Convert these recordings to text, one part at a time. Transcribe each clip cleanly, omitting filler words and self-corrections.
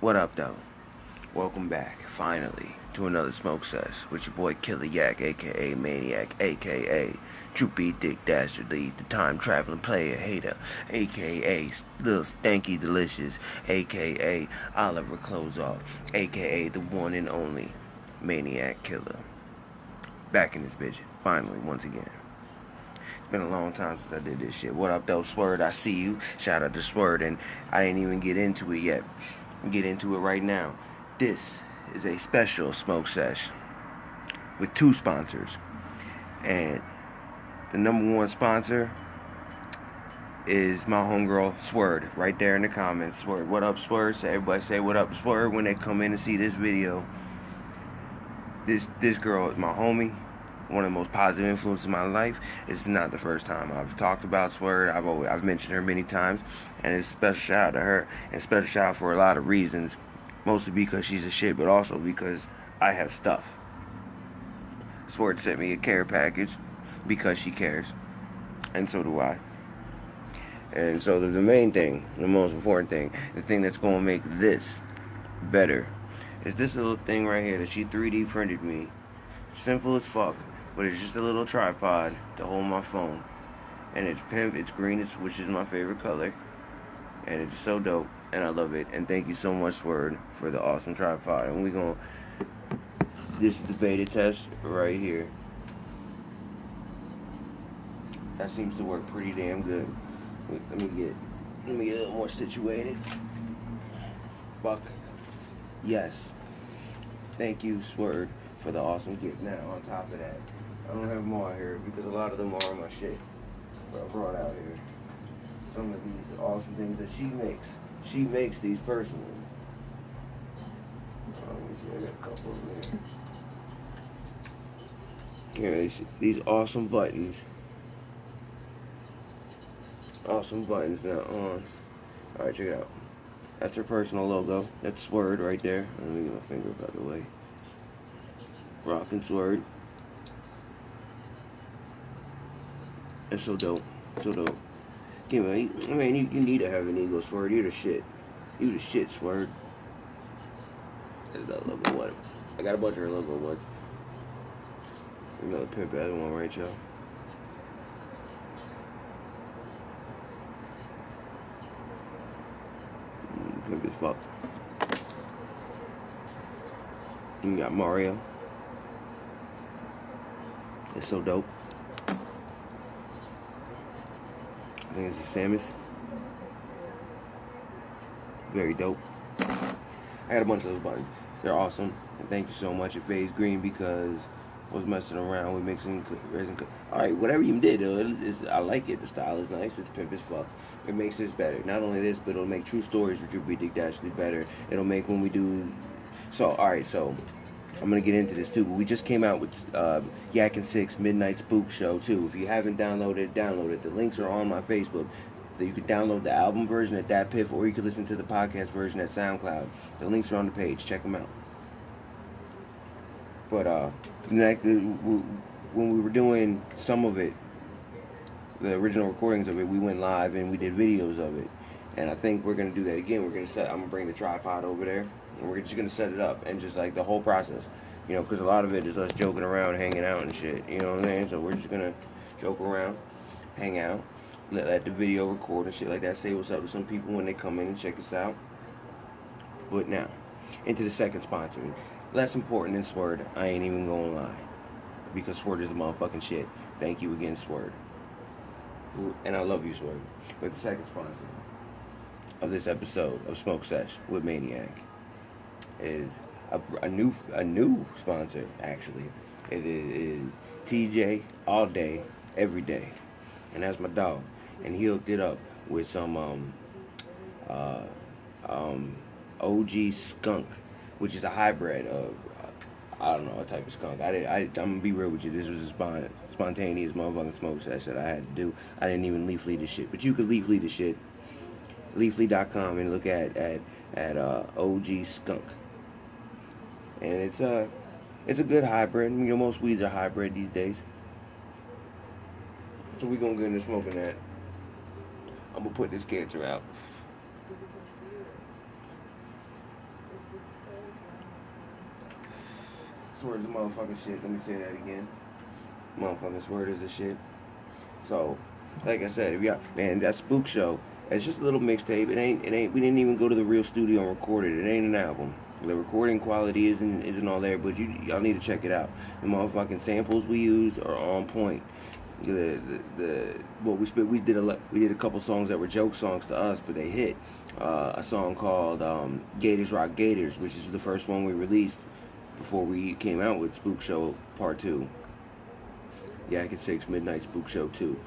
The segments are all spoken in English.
What up, though? Welcome back, finally, to another smoke sesh with your boy Killer Yak, aka MANiAK, aka Droopy Dick Dastardly, the time traveling player hater, aka Little Stanky Delicious, aka Oliver Closeoff, aka the one and only MANiAK Killer. Back in this bitch, finally, once again. It's been a long time since I did this shit. What up, though, SWERD? I see you. Shout out to SWERD, and I didn't even get into it yet. Get into it right now. This is a special smoke sesh with two sponsors, and the number one sponsor is my homegirl SWERD, right there in the comments. SWERD, what up, SWERD? So everybody say what up, SWERD, when they come in and see this video. This girl is my homie, one of the most positive influences in my life. It's not the first time I've talked about SWERD. I've mentioned her many times, and it's a special shout out to her, and special shout out for a lot of reasons, mostly because she's a shit, but also because I have stuff. SWERD sent me a care package because she cares, and so do I. And so the main thing, the most important thing, the thing that's going to make this better, is this little thing right here that she 3D printed me. Simple as fuck, but it's just a little tripod to hold my phone. And it's pimp, it's green, which is my favorite color. And it's so dope, and I love it. And thank you so much, SWERD, for the awesome tripod. And this is the beta test right here. That seems to work pretty damn good. Let me get a little more situated. Fuck. Yes. Thank you, SWERD, for the awesome gift. Now, on top of that, I don't have more out here because a lot of them are my shit. But I brought out here some of these awesome things that she makes. She makes these personally. Let me see, I got a couple of them here. Here, these awesome buttons. Awesome buttons now on. Alright, check it out. That's her personal logo. That's SWERD right there. Let me get my finger out of the way. Rockin' SWERD. It's so dope. So dope. Yeah, man, I mean, you need to have an ego, SWERD. You're the shit. You the shit, SWERD. There's that logo one. I got a bunch of her logo ones. Another pimp ass one, right, y'all? Pimp as fuck. You got Mario. It's so dope. I think it's a Samus. Very dope. I got a bunch of those buttons. They're awesome. And thank you so much. It fades green because I was messing around with mixing resin. Alright, whatever you did, I like it. The style is nice. It's pimp as fuck. It makes this better. Not only this, but it'll make true stories with Droopy Dick Dastardly better. It'll make when we do. So, alright, so I'm gonna get into this too. But we just came out with Yak and Six Midnight Spook Show too. If you haven't downloaded it, download it. The links are on my Facebook. You can download the album version at Datpiff, or you can listen to the podcast version at SoundCloud. The links are on the page. Check them out. But when we were doing some of it, the original recordings of it, we went live and we did videos of it. And I think we're gonna do that again. I'm gonna bring the tripod over there, and we're just gonna set it up and just like the whole process, you know, because a lot of it is us joking around, hanging out and shit. You know what I'm saying? So we're just gonna joke around, hang out, let the video record and shit like that. Say what's up to some people when they come in and check us out. But now, into the second sponsor. Less important than SWERD, I ain't even gonna lie. Because SWERD is the motherfucking shit. Thank you again, SWERD. And I love you, SWERD. But the second sponsor of this episode of Smoke Sesh with MANiAK is a new sponsor, actually. It is TJ all day, every day. And that's my dog. And he hooked it up with some OG skunk, which is a hybrid of, I don't know what type of skunk. I'm gonna be real with you. This was a spontaneous motherfucking smoke sesh that I had to do. I didn't even leafly the shit, but you could leafly the shit. Leafly.com and look at OG skunk, and it's a good hybrid. You know, most weeds are hybrid these days. So we gonna get into smoking that. I'm gonna put this cancer out. SWERD is the motherfucking shit. Let me say that again. Motherfucking SWERD is the shit. So, like I said, if y'all, man, that Spook Show, it's just a little mixtape. It ain't. We didn't even go to the real studio and record it. It ain't an album. The recording quality isn't all there, but y'all need to check it out. The motherfucking samples we used are on point. What we did a couple songs that were joke songs to us, but they hit. A song called Gators Rock Gators, which is the first one we released before we came out with Spook Show Part 2. Yak at 6 Midnight Spook Show 2.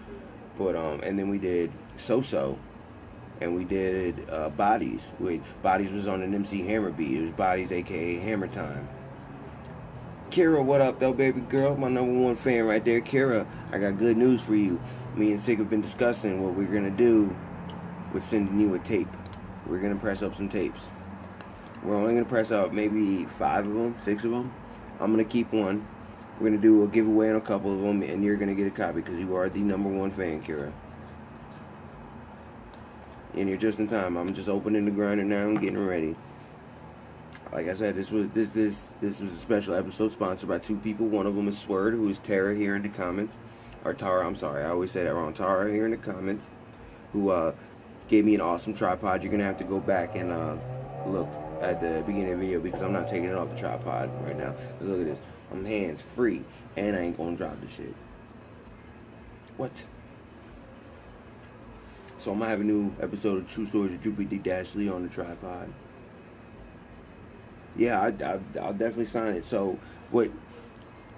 But and then we did So, and we did Bodies. Bodies was on an MC Hammer beat. It was Bodies, aka Hammer Time. Kira, what up though, baby girl? My #1 fan right there. Kira, I got good news for you. Me and Sig have been discussing what we're gonna do with sending you a tape. We're gonna press up some tapes. We're only gonna press up maybe 5 of them, 6 of them. I'm gonna keep one. We're gonna do a giveaway on a couple of them, and you're gonna get a copy because you are the #1 fan, Kira. And you're just in time. I'm just opening the grinder now and getting ready. Like I said, this was a special episode sponsored by 2 people. One of them is SWERD, who is Tara here in the comments, or Tara. I'm sorry, I always say that wrong. Tara here in the comments, who gave me an awesome tripod. You're gonna have to go back and look at the beginning of the video because I'm not taking it off the tripod right now. Just look at this. I'm hands free, and I ain't gonna drop the shit. What? So I'm gonna have a new episode of True Stories with Droopy D Dashley on the tripod. Yeah, I'll definitely sign it. So what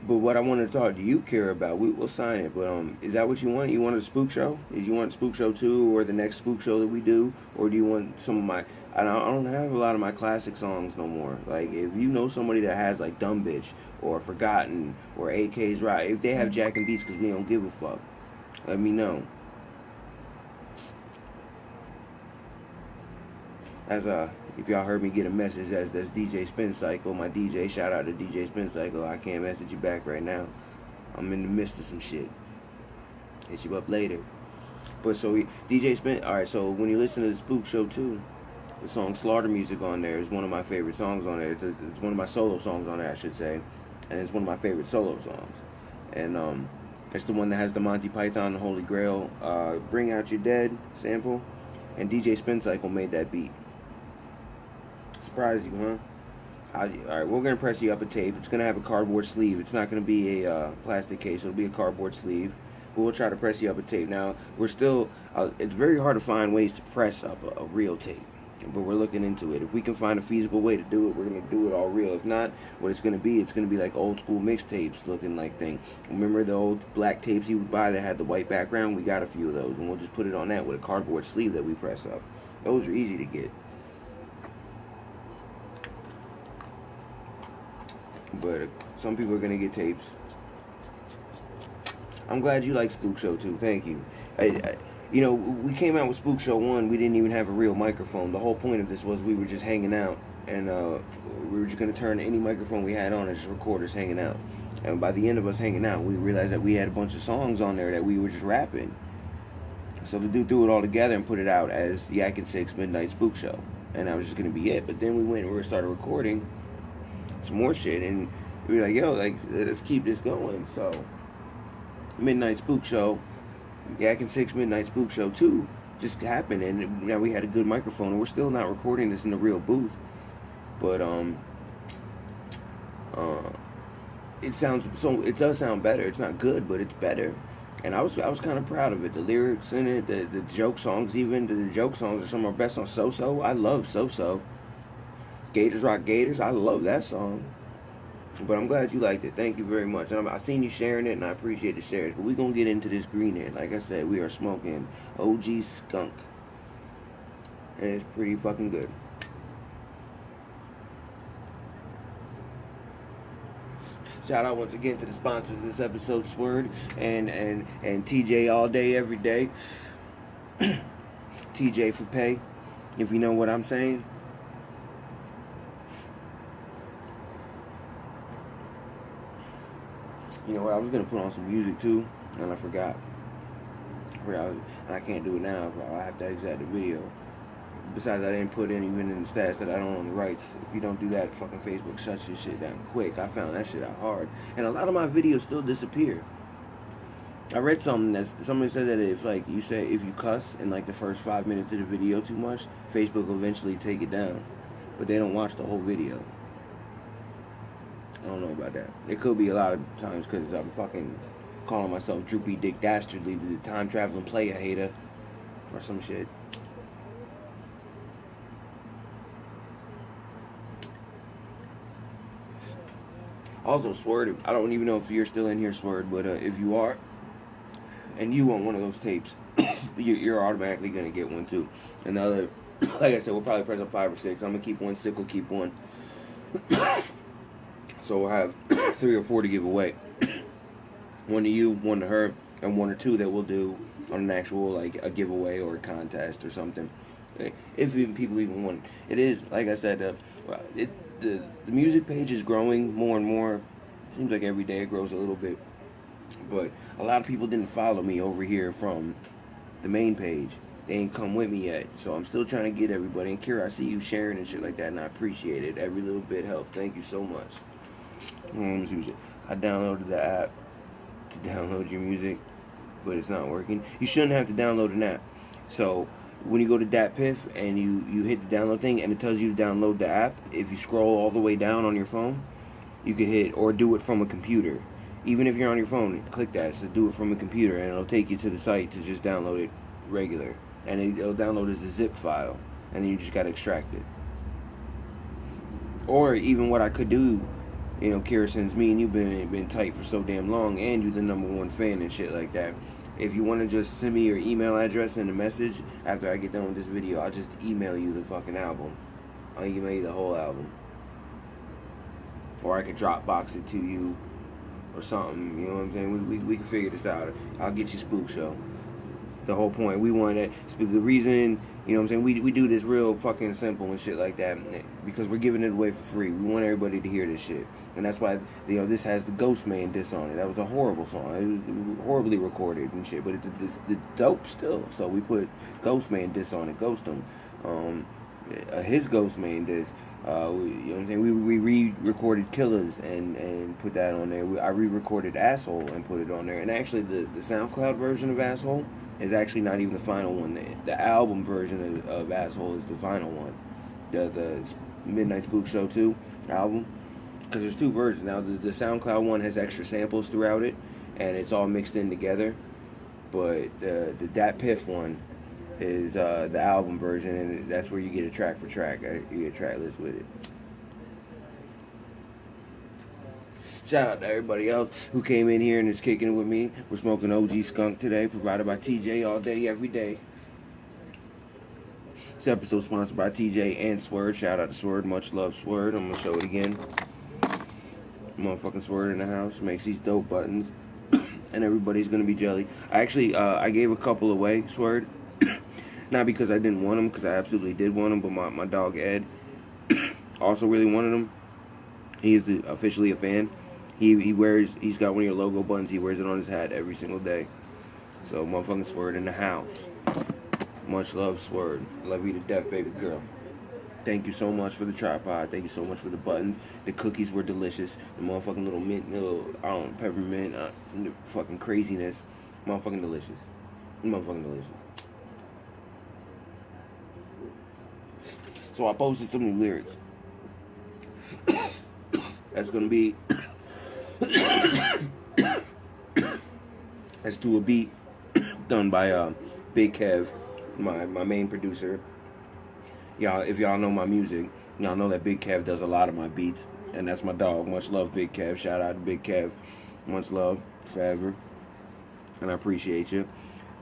I want to talk to you, Kira, about, we'll sign it. But is that what you want? You want a Spook Show? Is you want Spook Show 2 or the next Spook Show that we do, or do you want some of my? I don't have a lot of my classic songs no more. Like, if you know somebody that has like Dumb Bitch or Forgotten or AK's Right, if they have Jack and Beats, because we don't give a fuck, let me know. If y'all heard me get a message, that's DJ Spin Cycle, my DJ. Shout out to DJ Spin Cycle. I can't message you back right now. I'm in the midst of some shit. Hit you up later. But so DJ Spin. All right. So when you listen to the Spook Show 2, the song Slaughter Music on there is one of my favorite songs on there. It's one of my solo songs on there, I should say, and it's one of my favorite solo songs. And it's the one that has the Monty Python, the Holy Grail, Bring Out Your Dead sample, and DJ Spin Cycle made that beat. Surprise you, huh? Alright, we're going to press you up a tape. It's going to have a cardboard sleeve. It's not going to be a plastic case. It'll be a cardboard sleeve. But we'll try to press you up a tape. Now, we're still, it's very hard to find ways to press up a real tape. But we're looking into it. If we can find a feasible way to do it, we're going to do it all real. If not, what it's going to be like old school mixtapes looking like thing. Remember the old black tapes you would buy that had the white background? We got a few of those. And we'll just put it on that with a cardboard sleeve that we press up. Those are easy to get. But some people are going to get tapes. I'm glad you like Spook Show 2. Thank you. You know, we came out with Spook Show 1. We didn't even have a real microphone. The whole point of this was we were just hanging out. And we were just going to turn any microphone we had on and just record us hanging out. And by the end of us hanging out, we realized that we had a bunch of songs on there that we were just rapping. So the dude threw it all together and put it out as the Yak at 6 Midnight Spook Show. And that was just going to be it. But then we went and we started recording some more shit, and we were like, yo, like, let's keep this going. So Midnight Spook Show, Yak and 6 Midnight Spook Show 2 just happened, and now we had a good microphone, and we're still not recording this in the real booth, but it does sound better. It's not good, but it's better. And I was kind of proud of it. The lyrics in it, the joke songs, even the joke songs are some of our best on So. I love So. Gators Rock Gators, I love that song. But I'm glad you liked it. Thank you very much. I seen you sharing it, and I appreciate the shares. But we're going to get into this green here. Like I said, we are smoking OG Skunk. And it's pretty fucking good. Shout out once again to the sponsors of this episode, SWERD and TJ all day, every day. TJ for pay, if you know what I'm saying. You know what, I was going to put on some music too, and I forgot. And I can't do it now. I have to exit the video. Besides, I didn't put in even in the stats that I don't own the rights. If you don't do that, fucking Facebook shuts your shit down quick. I found that shit out hard. And a lot of my videos still disappear. I read something that somebody said that if like you say if you cuss in like the first 5 minutes of the video too much, Facebook will eventually take it down. But they don't watch the whole video. I don't know about that. It could be a lot of times because I'm fucking calling myself Droopy Dick Dastardly, the time traveling player hater, or some shit. Also, SWERD, I don't even know if you're still in here, SWERD, but if you are, and you want one of those tapes, you're automatically going to get one too. Another, like I said, we'll probably press up 5 or 6. I'm going to keep one, Sick will keep one. So we'll have 3 or 4 to give away. One to you, one to her, and 1 or 2 that we'll do on an actual, like, a giveaway or a contest or something. If even people even want it. It is, like I said, the music page is growing more and more. Seems like every day it grows a little bit. But a lot of people didn't follow me over here from the main page. They ain't come with me yet. So I'm still trying to get everybody. And Kira, I see you sharing and shit like that, and I appreciate it. Every little bit helps. Thank you so much. I downloaded the app to download your music, but it's not working. You shouldn't have to download an app. So when you go to Datpiff and you hit the download thing and it tells you to download the app, if you scroll all the way down on your phone, you can hit or do it from a computer. Even if you're on your phone, click that. So do it from a computer and it'll take you to the site to just download it regular. And it'll download as a zip file, and then you just gotta extract it. Or even what I could do, you know, Kira, since me and you've been tight for so damn long, and you're the #1 fan and shit like that. If you want to just send me your email address and a message after I get done with this video, I'll just email you the fucking album. I'll email you the whole album. Or I could Dropbox it to you or something, you know what I'm saying? We can figure this out. I'll get you Spook Show. The whole point, we want to, the reason, you know what I'm saying, we do this real fucking simple and shit like that because we're giving it away for free. We want everybody to hear this shit. And that's why, you know, this has the Ghostman diss on it. That was a horrible song. It was horribly recorded and shit, but it's dope still. So we put Ghostman diss on it, Ghost him. His Ghostman diss. You know what I'm saying? We re-recorded Killers and put that on there. I re-recorded Asshole and put it on there. And actually, the SoundCloud version of Asshole is actually not even the final one. The album version of Asshole is the final one. The Midnight Spook Show 2 album. Because there's 2 versions. Now, the SoundCloud one has extra samples throughout it, and it's all mixed in together. But the Datpiff one is the album version, and that's where you get a track for track. You get a track list with it. Shout out to everybody else who came in here and is kicking it with me. We're smoking OG Skunk today, provided by TJ all day, every day. This episode sponsored by TJ and SWERD. Shout out to SWERD. Much love, SWERD. I'm going to show it again. Motherfucking SWERD in the house. Makes these dope buttons. And everybody's going to be jelly. I gave a couple away, SWERD. Not because I didn't want them, because I absolutely did want them, but my dog Ed also really wanted them. He is officially a fan. He's got one of your logo buttons. He wears it on his hat every single day. So motherfucking SWERD in the house. Much love, SWERD. Love you to death, baby girl. Thank you so much for the tripod. Thank you so much for the buttons. The cookies were delicious. The motherfucking little mint, peppermint, fucking craziness. Motherfucking delicious. Motherfucking delicious. So I posted some new lyrics. That's gonna be that's to a beat done by Big Kev, my main producer. Y'all, if y'all know my music, y'all know that Big Kev does a lot of my beats, and that's my dog. Much love, Big Kev. Shout out to Big Kev. Much love forever, and I appreciate you.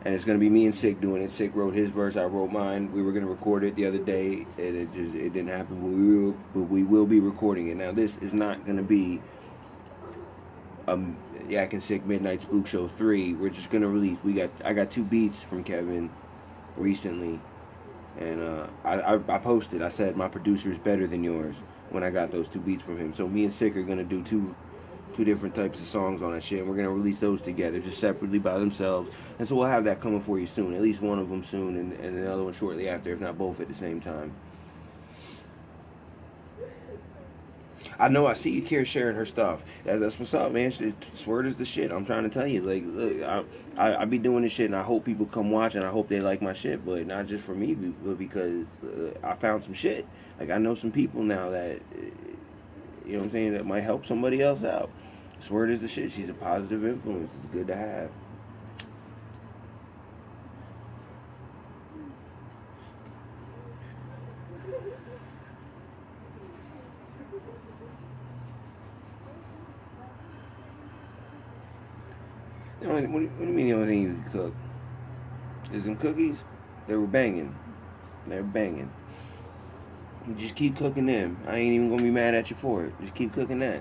And it's gonna be me and Sick doing it. Sick wrote his verse, I wrote mine. We were gonna record it the other day, and it didn't happen. But we will be recording it. Now this is not gonna be Yak and Sick Midnight Spook Show 3. We're just gonna release. I got 2 beats from Kevin recently, and I posted. I said my producer is better than yours when I got those 2 beats from him. So me and Sick are gonna do 2 different types of songs on that shit, and we're gonna release those together, just separately by themselves. And so we'll have that coming for you soon, at least one of them soon, and another one shortly after, if not both at the same time. I know I see you care sharing her stuff. That's what's up, man. SWERD is the shit. I'm trying to tell you. Like, look, I be doing this shit, and I hope people come watch, and I hope they like my shit. But not just for me, but because I found some shit. Like, I know some people now that, you know what I'm saying, that might help somebody else out. SWERD is the shit. She's a positive influence. It's good to have. What do you mean the only thing you can cook? Is them cookies? They were banging. They were banging. You just keep cooking them. I ain't even gonna be mad at you for it. Just keep cooking that.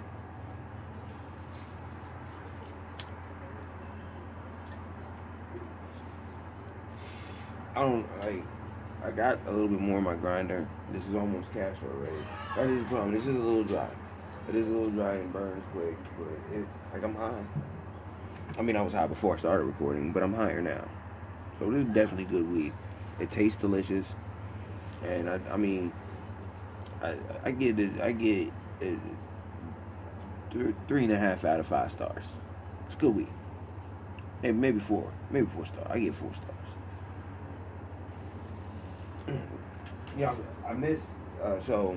I got a little bit more in my grinder. This is almost cash already. That is the problem. This is a little dry. It is a little dry and burns quick, but I'm high. I mean, I was high before I started recording, but I'm higher now. So this is definitely good weed. It tastes delicious, and I mean, I get it. I get it 3.5 out of 5 stars. It's good weed. Maybe 4 stars. I get 4 stars. Yeah, I missed. So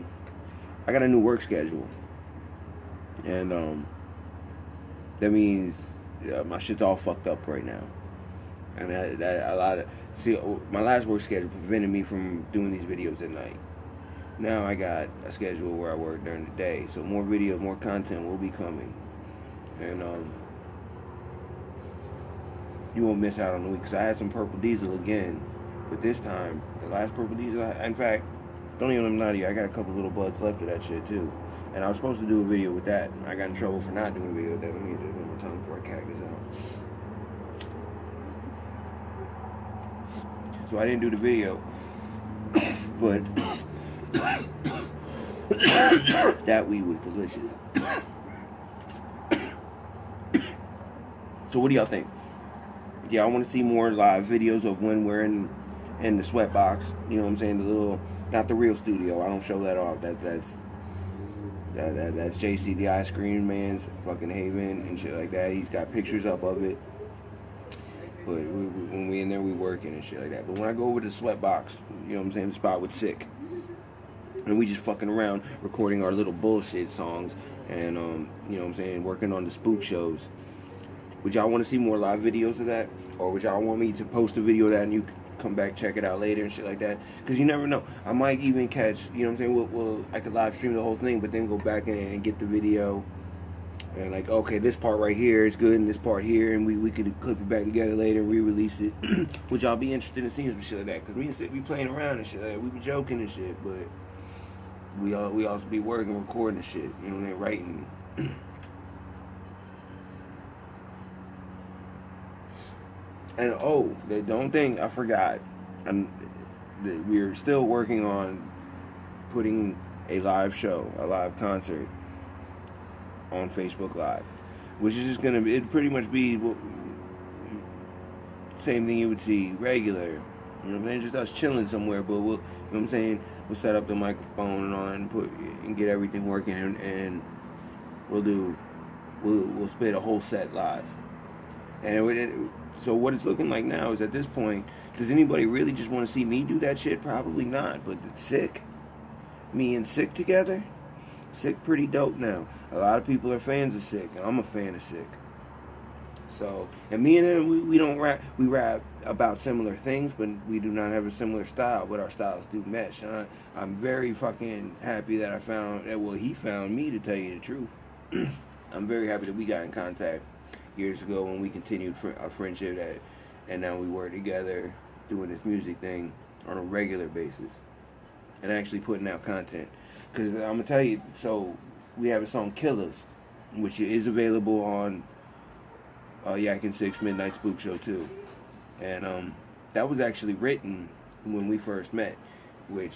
I got a new work schedule, and that means my shit's all fucked up right now. And my last work schedule prevented me from doing these videos at night. Now I got a schedule where I work during the day, so more videos, more content will be coming, and you won't miss out on the week. Because I had some Purple Diesel again, but this time the last Purple Diesel, in fact, don't even lie to you, I got a couple little buds left of that shit too. And I was supposed to do a video with that. I got in trouble for not doing a video with that. Let me do it one more time before I cack this out. So I didn't do the video, but that weed was delicious. So what do y'all think? Yeah, I want to see more live videos of when we're in the sweat box. You know what I'm saying? The little, not the real studio. I don't show that off. That's JC, the ice cream man's fucking haven and shit like that. He's got pictures up of it. But when we in there, we working and shit like that. But when I go over to the sweat box, you know what I'm saying, the spot with Sick, and we just fucking around recording our little bullshit songs, and you know what I'm saying, working on the spook shows. Would y'all want to see more live videos of that, or would y'all want me to post a video of that and you come back, check it out later and shit like that? Because you never know. I might even catch, you know what I'm saying, I could live stream the whole thing, but then go back in and get the video, and like, okay, this part right here is good, and this part here, and we could clip it back together later and re-release it. Would y'all be interested in seeing some shit like that? Because me and Sid be playing around and shit like that. We be joking and shit, but we also be working, recording and shit, you know what I mean, writing. And don't think I forgot. We're still working on putting a live show, a live concert on Facebook Live, which is just gonna be, it'd pretty much be same thing you would see regular. You know what I'm saying? Just us chilling somewhere, but we'll, you know what I'm saying, we'll set up the microphone and on and get everything working, and we'll spit a whole set live. And so what it's looking like now is, at this point, does anybody really just want to see me do that shit? Probably not. But Sick, me and Sick together, Sick pretty dope now. A lot of people are fans of Sick, and I'm a fan of Sick. So, and me and him, we don't rap. We rap about similar things, but we do not have a similar style. But our styles do mesh. I'm very fucking happy that he found me, to tell you the truth. I'm very happy that we got in contact years ago when we continued our friendship, and now we work together doing this music thing on a regular basis and actually putting out content. Because I'm going to tell you, so we have a song, Killers, which is available on Yak and Six Midnight Spook Show too. And that was actually written when we first met, which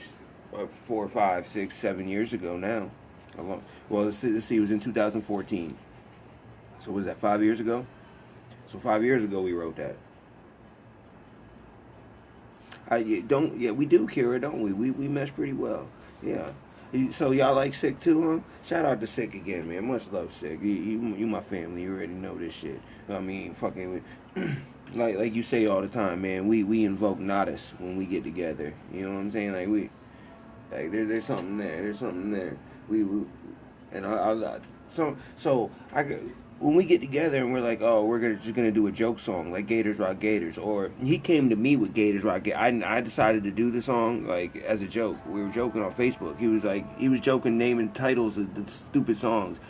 4, 5, 6, 7 years ago now. Well, let's see, it was in 2014. So was that 5 years ago? So 5 years ago we wrote that. We do, Kira, don't we? We mesh pretty well. Yeah. So y'all like Sick too, huh? Shout out to Sick again, man. Much love, Sick. You my family. You already know this shit. I mean, fucking, like you say all the time, man. We invoke Nodis when we get together. You know what I'm saying? There's something there. There's something there. And when we get together and we're like, oh, we're just gonna do a joke song like Gators Rock Gators, or he came to me with Gators Rock Gators. I decided to do the song like as a joke. We were joking on Facebook. He was joking naming titles of the stupid songs,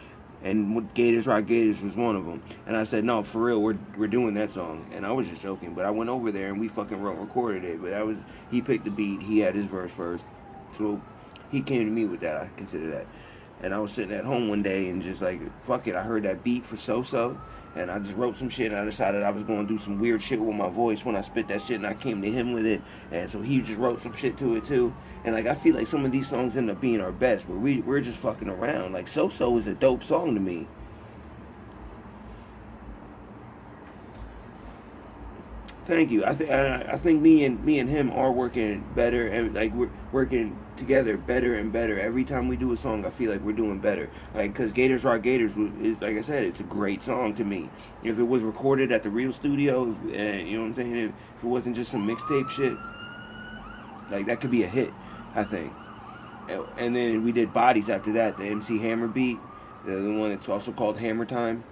and Gators Rock Gators was one of them. And I said, no, for real, we're doing that song. And I was just joking, but I went over there and we fucking recorded it. But he picked the beat. He had his verse first, so he came to me with that. I consider that. And I was sitting at home one day and just like, fuck it, I heard that beat for So-So, and I just wrote some shit, and I decided I was going to do some weird shit with my voice when I spit that shit, and I came to him with it, and so he just wrote some shit to it too. And like, I feel like some of these songs end up being our best, where we're just fucking around. Like, So-So is a dope song to me. Thank you. I think me and him are working better, and like we're working together better and better. Every time we do a song, I feel like we're doing better. Like, cause Gators Rock Gators is, like I said, it's a great song to me. If it was recorded at the real studio, you know what I'm saying, if it wasn't just some mixtape shit, like that could be a hit, I think. And then we did Bodies after that, the MC Hammer beat, the one that's also called Hammer Time.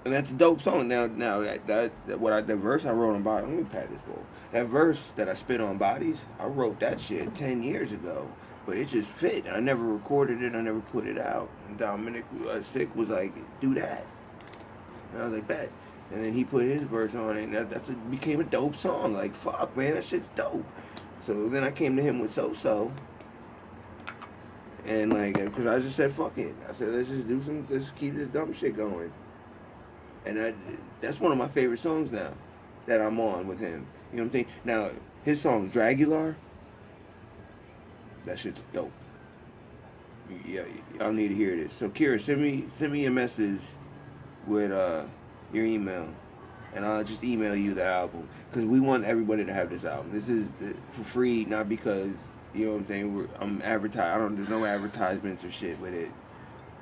And that's a dope song. Now the verse I wrote on Bodies. Let me pat this bowl. That verse that I spit on Bodies, I wrote that shit 10 years ago, but it just fit. I never recorded it. I never put it out. And Dominic Sick was like, "Do that," and I was like, "Bet." And then he put his verse on it, and became a dope song. Like, fuck, man, that shit's dope. So then I came to him with So-So, and like, because I just said, fuck it. I said, let's keep this dumb shit going. And that's one of my favorite songs now that I'm on with him. You know what I'm saying? Now, his song, Dragular, that shit's dope. Yeah, y'all need to hear this. So, Kira, send me a message with your email, and I'll just email you the album. Because we want everybody to have this album. This is for free, not because, you know what I'm saying, there's no advertisements or shit with it.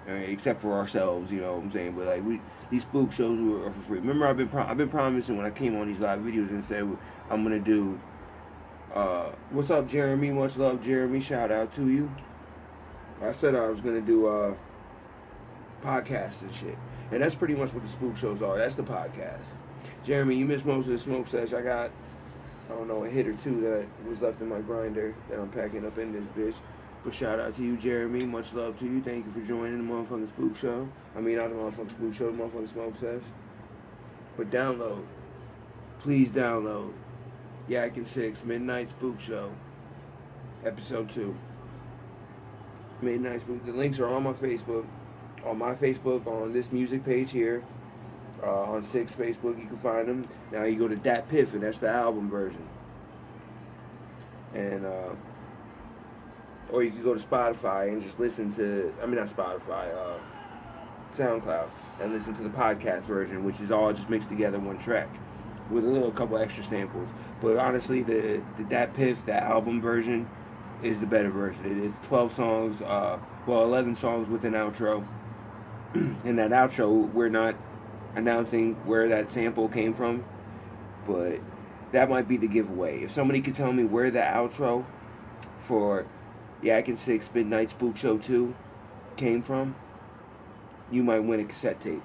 Except for ourselves, you know what I'm saying. But like these spook shows are for free. Remember, I've been promising when I came on these live videos and said I'm gonna do. What's up, Jeremy? Much love, Jeremy. Shout out to you. I said I was gonna do podcasts and shit, and that's pretty much what the spook shows are. That's the podcast. Jeremy, you missed most of the smoke sesh. I got, I don't know, a hit or two that was left in my grinder that I'm packing up in this bitch. But shout out to you, Jeremy. Much love to you. Thank you for joining the motherfucking spook show. I mean, not the motherfucking spook show, the motherfucking smoke sesh. But download. Please download. Yak and 6, Midnight Spook Show. Episode 2. Midnight Spook. The links are on my Facebook. On this music page here. On 6 Facebook, you can find them. Now you go to Datpiff, and that's the album version. And, or you can go to Spotify and just listen to, not Spotify, SoundCloud, and listen to the podcast version, which is all just mixed together in one track with a couple extra samples. But honestly, the Datpiff, that album version, is the better version. It's 12 songs, 11 songs with an outro. In that outro, we're not announcing where that sample came from, but that might be the giveaway. If somebody could tell me where the outro for Yak and 6 Midnight Spook Show 2 came from, you might win a cassette tape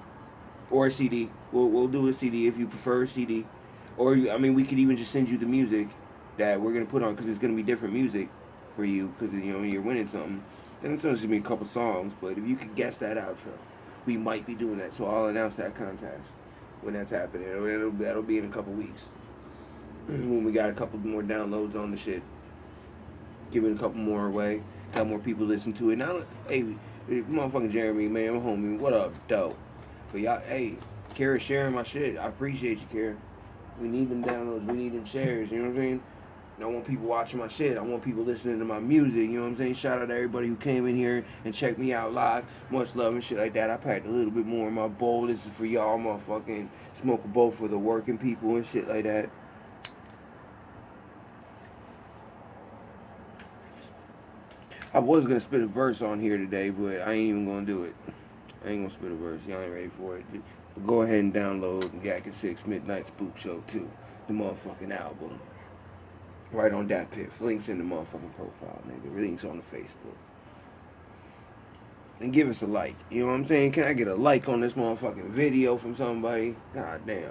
or a CD. We'll do a CD if you prefer a CD, or we could even just send you the music that we're gonna put on, because it's gonna be different music for you, because you're winning something. And it's only gonna be a couple songs, but if you could guess that outro, we might be doing that. So I'll announce that contest when that's happening. That'll be in a couple weeks when we got a couple more downloads on the shit. Give it a couple more away. Have more people listen to it. Now, hey, motherfucking Jeremy, man, my homie, what up, dope? But y'all, hey, Kara sharing my shit. I appreciate you, Kara. We need them downloads. We need them shares. You know what I'm saying? I want people watching my shit. I want people listening to my music. You know what I'm saying? Shout out to everybody who came in here and checked me out live. Much love and shit like that. I packed a little bit more in my bowl. This is for y'all, motherfucking smoke a bowl for the working people and shit like that. I was gonna spit a verse on here today, but I ain't even gonna do it. I ain't gonna spit a verse. Y'all ain't ready for it. But go ahead and download Yak and 6 Midnight Spook Show 2, the motherfucking album. Right on Datpiff. Links in the motherfucking profile, nigga. Links on the Facebook. And give us a like. You know what I'm saying? Can I get a like on this motherfucking video from somebody? God damn.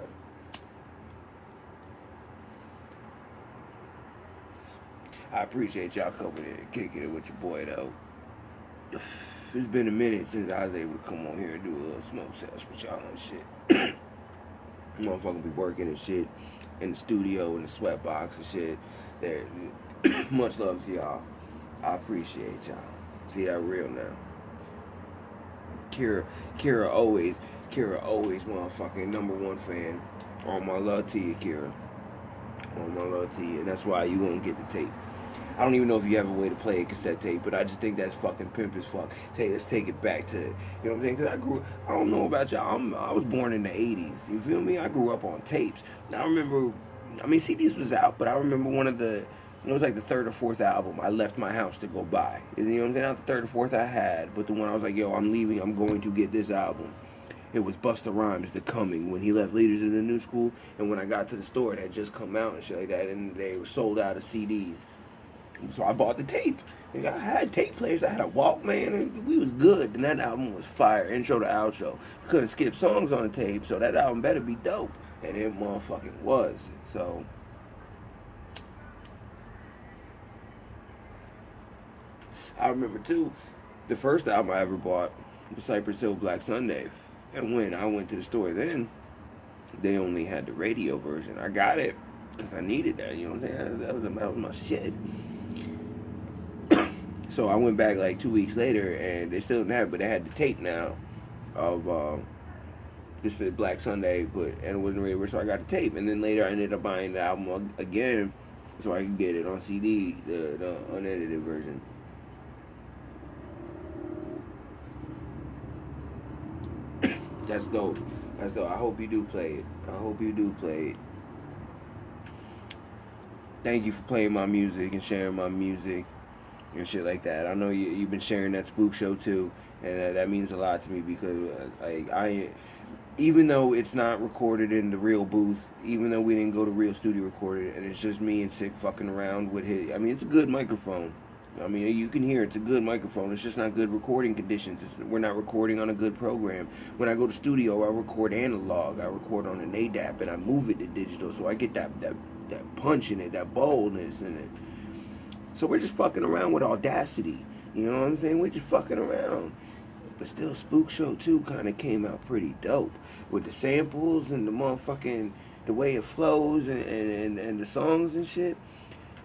I appreciate y'all coming in and kicking it with your boy, though. It's been a minute since I was able to come on here and do a little smoke sesh with y'all and shit. Motherfucker be working and shit in the studio, in the sweatbox and shit. There, much love to y'all. I appreciate y'all. See that real now. Kira always motherfucking #1 fan. All my love to you, Kira. All my love to you, and that's why you won't get the tape. I don't even know if you have a way to play a cassette tape, but I just think that's fucking pimp as fuck. Let's take it back to, you know what I'm saying? Because I don't know about y'all, I was born in the 80s, you feel me? I grew up on tapes. Now I remember, CDs was out, but I remember one of the, it was like the 3rd or 4th album I left my house to go buy. You know what I'm saying? Not the 3rd or 4th I had, but the one I was like, yo, I'm leaving, I'm going to get this album. It was Busta Rhymes' The Coming, when he left Leaders in the New School, and when I got to the store, it had just come out and shit like that, and they were sold out of CDs. So I bought the tape. I had tape players. I had a Walkman, and we was good. And that album was fire, intro to outro. Couldn't skip songs on the tape, so that album better be dope. And it motherfucking was. So I remember too, the first album I ever bought was Cypress Hill Black Sunday. And when I went to the store then, they only had the radio version. I got it because I needed that. You know what I'm saying? That was my shit. So I went back like 2 weeks later, and they still didn't have it, but they had the tape now of this is Black Sunday, and it wasn't radio, so I got the tape. And then later I ended up buying the album again, so I could get it on CD, the unedited version. That's dope. That's dope. I hope you do play it. I hope you do play it. Thank you for playing my music and sharing my music and shit like that. I know you've been sharing that Spook Show too, and that means a lot to me because I even though it's not recorded in the real booth, even though we didn't go to real studio record it, and it's just me and Sick fucking around with his. It's a good microphone. You can hear it's a good microphone. It's just not good recording conditions. We're not recording on a good program. When I go to studio, I record analog. I record on an ADAP, and I move it to digital, so I get that punch in it, that boldness in it. So we're just fucking around with Audacity. You know what I'm saying? We're just fucking around. But still, Spook Show 2 kind of came out pretty dope. With the samples and the motherfucking, the way it flows and the songs and shit.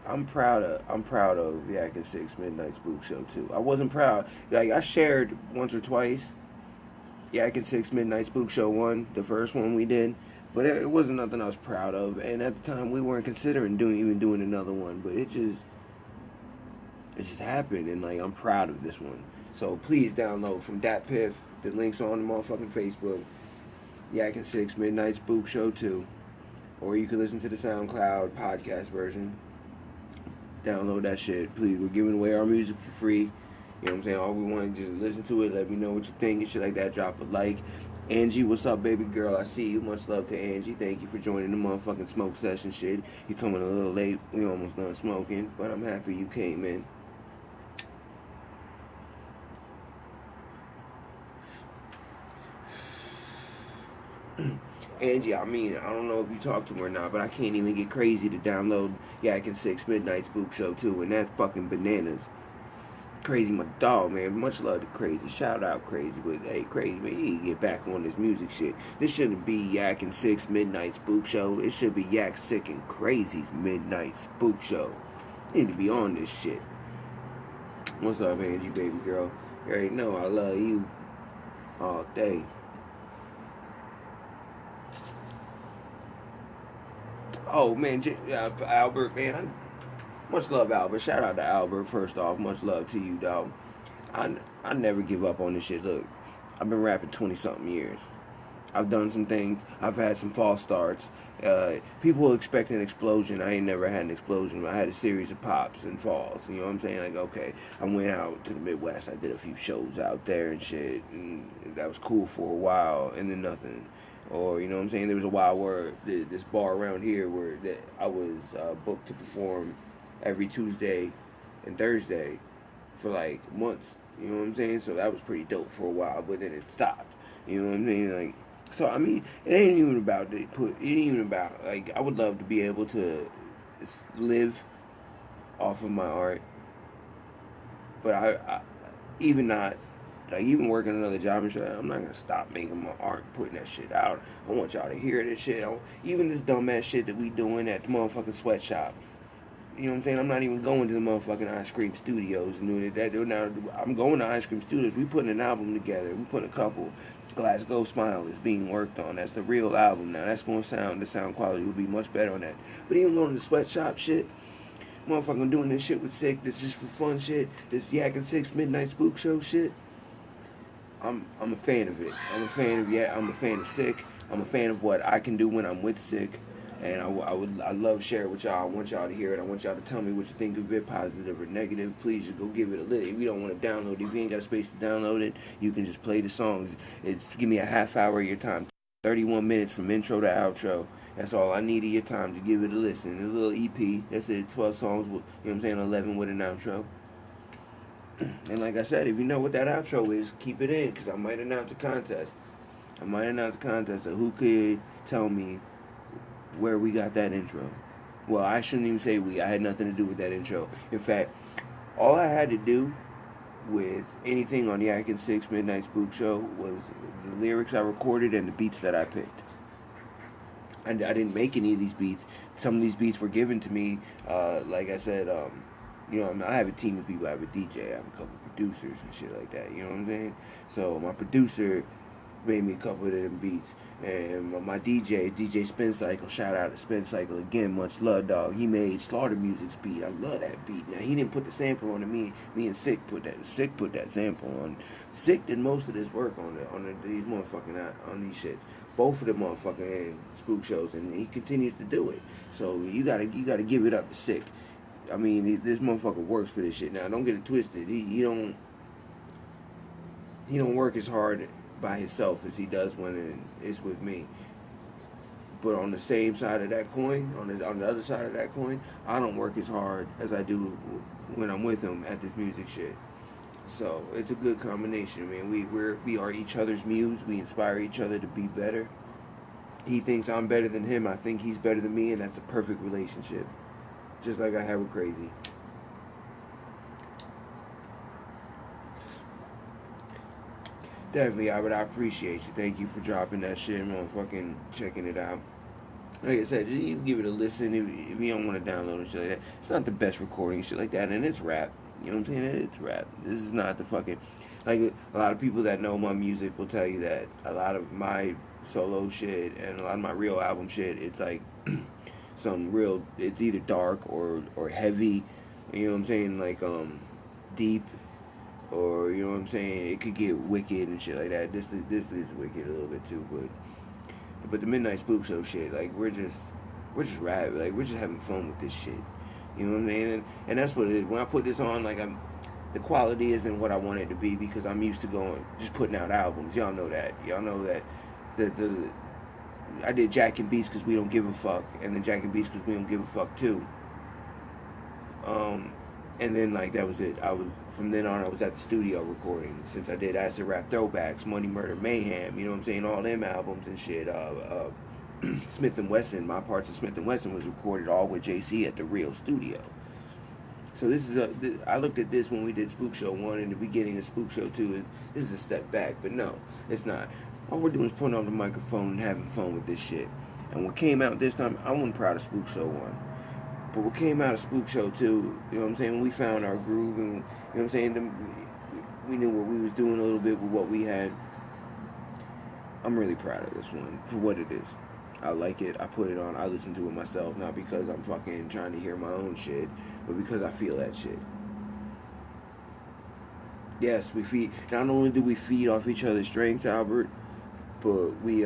I'm proud of Yak and 6 Midnight Spook Show 2. I wasn't proud. Like, I shared once or twice Yak and 6 Midnight Spook Show 1, the first one we did. But it wasn't nothing I was proud of. And at the time, we weren't considering doing another one. But it just happened, and like I'm proud of this one. So please download from Datpiff. The link's on the motherfucking Facebook. Yak and 6 Midnight Spook Show 2. Or you can listen to the SoundCloud podcast version. Download that shit, please. We're giving away our music for free. You know what I'm saying? All we want is just listen to it, let me know what you think and shit like that. Drop a like. Angie, what's up, baby girl? I see you. Much love to Angie. Thank you for joining the motherfucking smoke session shit. You're coming a little late. We almost done smoking, but I'm happy you came in. Angie, I don't know if you talked to her or not, but I can't even get crazy to download Yak and 6 Midnight Spook Show 2, and that's fucking bananas. Crazy, my dog, man. Much love to Crazy. Shout out Crazy, but hey, Crazy, man, you need to get back on this music shit. This shouldn't be Yak and 6 Midnight Spook Show. It should be Yak, Sick, and Crazy's Midnight Spook Show. You need to be on this shit. What's up, Angie, baby girl? You already know I love you all day. Oh man, Albert, man, Much love, Albert. Shout out to Albert, first off. Much love to you, dog. I never give up on this shit. Look, I've been rapping 20-something years. I've done some things. I've had some false starts. People expect an explosion. I ain't never had an explosion. I had a series of pops and falls. You know what I'm saying? Like, okay, I went out to the Midwest. I did a few shows out there and shit. And that was cool for a while. And then nothing. Or, you know what I'm saying? There was a while where this bar around here where I was booked to perform every Tuesday and Thursday for like months. You know what I'm saying? So that was pretty dope for a while. But then it stopped. You know what I'm saying? Like, so I mean, it ain't even about like, I would love to be able to live off of my art, but I even not like even working another job and shit. I'm not gonna stop making my art, putting that shit out. I want y'all to hear this shit. Even this dumbass shit that we doing at the motherfucking sweatshop. You know what I'm saying? I'm not even going to the motherfucking Ice Cream Studios and doing it. Now I'm going to Ice Cream Studios. We putting an album together. We putting a couple. Glasgow Smile is being worked on. That's the real album now. That's going to sound, the sound quality will be much better on that. But even going to the sweatshop shit, motherfucking doing this shit with Sick, this is for fun shit, this Yak and Six Midnight Spook Show shit, I'm a fan of it. I'm a fan of Sick. I'm a fan of what I can do when I'm with Sick. And I love sharing with y'all. I want y'all to hear it. I want y'all to tell me what you think of it, positive or negative. Please just go give it a listen. If you don't want to download it, if you ain't got space to download it, you can just play the songs. It's give me a half hour of your time, 31 minutes from intro to outro. That's all I need of your time to give it a listen. A little EP. That's it. 12 songs. With, you know what I'm saying? 11 with an outro. And like I said, if you know what that outro is, keep it in, because I might announce a contest. I might announce a contest of who could tell me where we got that intro. Well, I shouldn't even say we. I had nothing to do with that intro. In fact, all I had to do with anything on the Yak and Six Midnight Spook Show was the lyrics I recorded and the beats that I picked. I didn't make any of these beats. Some of these beats were given to me. Like I said, you know, I have a team of people. I have a DJ. I have a couple of producers and shit like that. You know what I'm saying? So my producer made me a couple of them beats. And my DJ Spin Cycle, shout out to Spin Cycle again, much love, dog. He made Slaughter Music's beat. I love that beat. Now he didn't put the sample on it. Me and Sick put that sample on. Sick did most of this work on these motherfucking on these shits. Both of the motherfucking spook shows, and he continues to do it. So you gotta give it up to Sick. I mean, this motherfucker works for this shit. Now don't get it twisted. He don't work as hard by himself as he does when it's with me. But on the same side of that coin, on the other side of that coin, I don't work as hard as I do when I'm with him at this music shit. So it's a good combination. I mean, we are each other's muse. We inspire each other to be better. He thinks I'm better than him. I think he's better than me, and that's a perfect relationship. Just like I have with Crazy. Definitely, I appreciate you. Thank you for dropping that shit, motherfucking checking it out. Like I said, just even give it a listen if you don't want to download and shit like that. It's not the best recording, shit like that, and it's rap. You know what I'm saying? It's rap. This is not the fucking... Like, a lot of people that know my music will tell you that a lot of my solo shit and a lot of my real album shit, it's like some real... It's either dark or heavy, you know what I'm saying? Like, deep. Or, you know what I'm saying, it could get wicked and shit like that. This is wicked a little bit too, but the Midnight Spook Show shit, like, we're just rap, like, we're just having fun with this shit. You know what I'm saying? And that's what it is. When I put this on, like, the quality isn't what I want it to be, because I'm used to just putting out albums. Y'all know that. Y'all know that I did Jack and Beats because we don't give a fuck, and then Jack and Beats because we don't give a fuck too. And then, like, that was it. From then on, I was at the studio recording. Since I did Acid Rap Throwbacks, Money, Murder, Mayhem, you know what I'm saying? All them albums and shit. Smith & Wesson, my parts of Smith & Wesson was recorded all with JC at the real studio. So this is I looked at this when we did Spook Show 1 and the beginning of Spook Show 2. This is a step back, but no, it's not. All we're doing is putting on the microphone and having fun with this shit. And what came out this time, I wasn't proud of Spook Show 1. But what came out of Spook Show 2, you know what I'm saying, when we found our groove and, you know what I'm saying, we knew what we was doing a little bit with what we had. I'm really proud of this one for what it is. I like it. I put it on. I listen to it myself, not because I'm fucking trying to hear my own shit, but because I feel that shit. Yes, we feed. Not only do we feed off each other's strengths, Albert, but we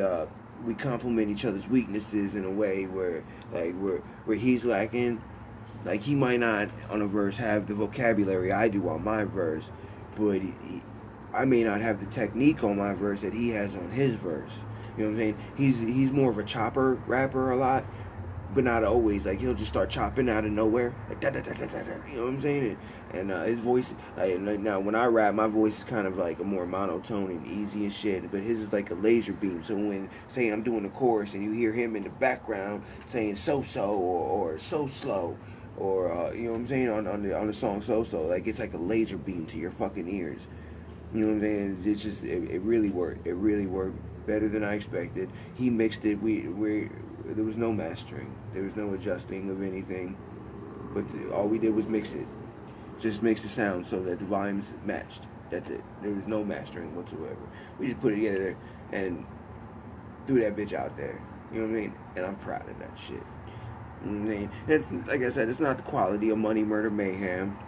complement each other's weaknesses in a way where, like, where he's lacking. Like, he might not on a verse have the vocabulary I do on my verse, but I may not have the technique on my verse that he has on his verse. You know what I'm saying? He's more of a chopper rapper a lot, but not always. Like, he'll just start chopping out of nowhere, like da da da da da. You know what I'm saying? And his voice, like, now when I rap, my voice is kind of like a more monotone and easy and shit. But his is like a laser beam. So when, say, I'm doing a chorus and you hear him in the background saying so or so slow, or you know what I'm saying, on the song so, like, it's like a laser beam to your fucking ears. You know what I'm saying? It's just it really worked. It really worked better than I expected. He mixed it. There was no mastering. There was no adjusting of anything. But all we did was mix it. Just mix the sound so that the volumes matched. That's it. There was no mastering whatsoever. We just put it together and threw that bitch out there. You know what I mean? And I'm proud of that shit. You know what I mean? It's, like I said, it's not the quality of Money, Murder, Mayhem,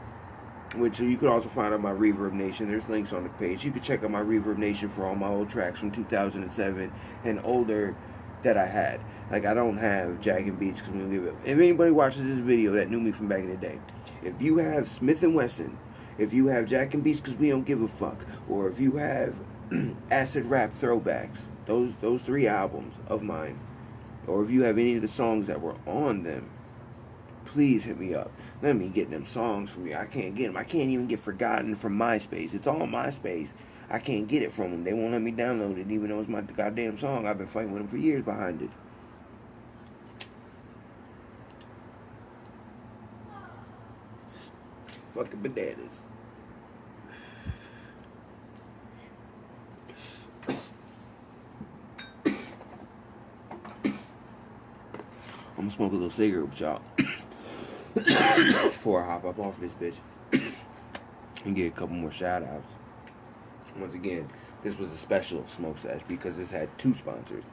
which you could also find on my ReverbNation. There's links on the page. You can check out my ReverbNation for all my old tracks from 2007 and older that I had. Like, I don't have Jack and Beats because we don't give it. If anybody watches this video that knew me from back in the day, if you have Smith & Wesson, if you have Jack and Beats because we don't give a fuck, or if you have Acid Rap Throwbacks, those 3 albums of mine, or if you have any of the songs that were on them, please hit me up. Let me get them songs from you. I can't get them. I can't even get Forgotten from MySpace. It's all MySpace. I can't get it from them. They won't let me download it, even though it's my goddamn song. I've been fighting with them for years behind it. Fucking bananas. I'm gonna smoke a little cigarette with y'all before I hop up off this bitch and get a couple more shout outs. Once again, this was a special smoke sesh because this had 2 sponsors.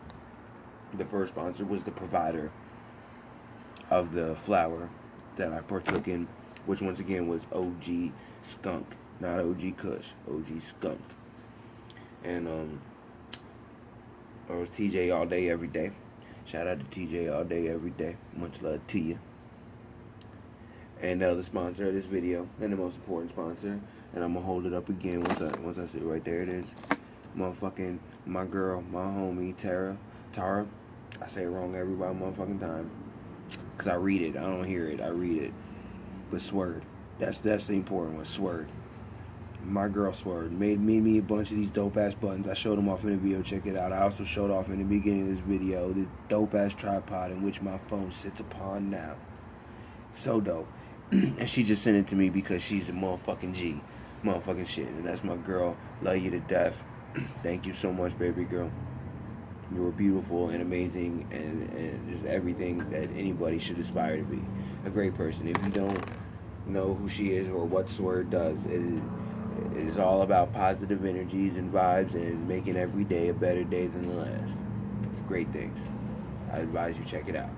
The first sponsor was the provider of the flower that I partook in, which once again was OG Skunk, not OG Kush, OG Skunk. And it was TJ all day, every day. Shout out to TJ all day, every day. Much love to you. And the sponsor of this video, and the most important sponsor, and I'm gonna hold it up again once I see it right there. It is motherfucking my girl, my homie Tara. I say it wrong every motherfucking time, cause I read it. I don't hear it. I read it. But SWERD, that's the important one. SWERD. My girl SWERD made me a bunch of these dope ass buttons. I showed them off in the video. Check it out. I also showed off in the beginning of this video this dope ass tripod in which my phone sits upon now. So dope. And she just sent it to me because she's a motherfucking G. Motherfucking shit. And that's my girl. Love you to death. Thank you so much, baby girl. You are beautiful and amazing and just everything that anybody should aspire to be. A great person. If you don't know who she is or what SWERD does, it is all about positive energies and vibes and making every day a better day than the last. It's great things. I advise you check it out.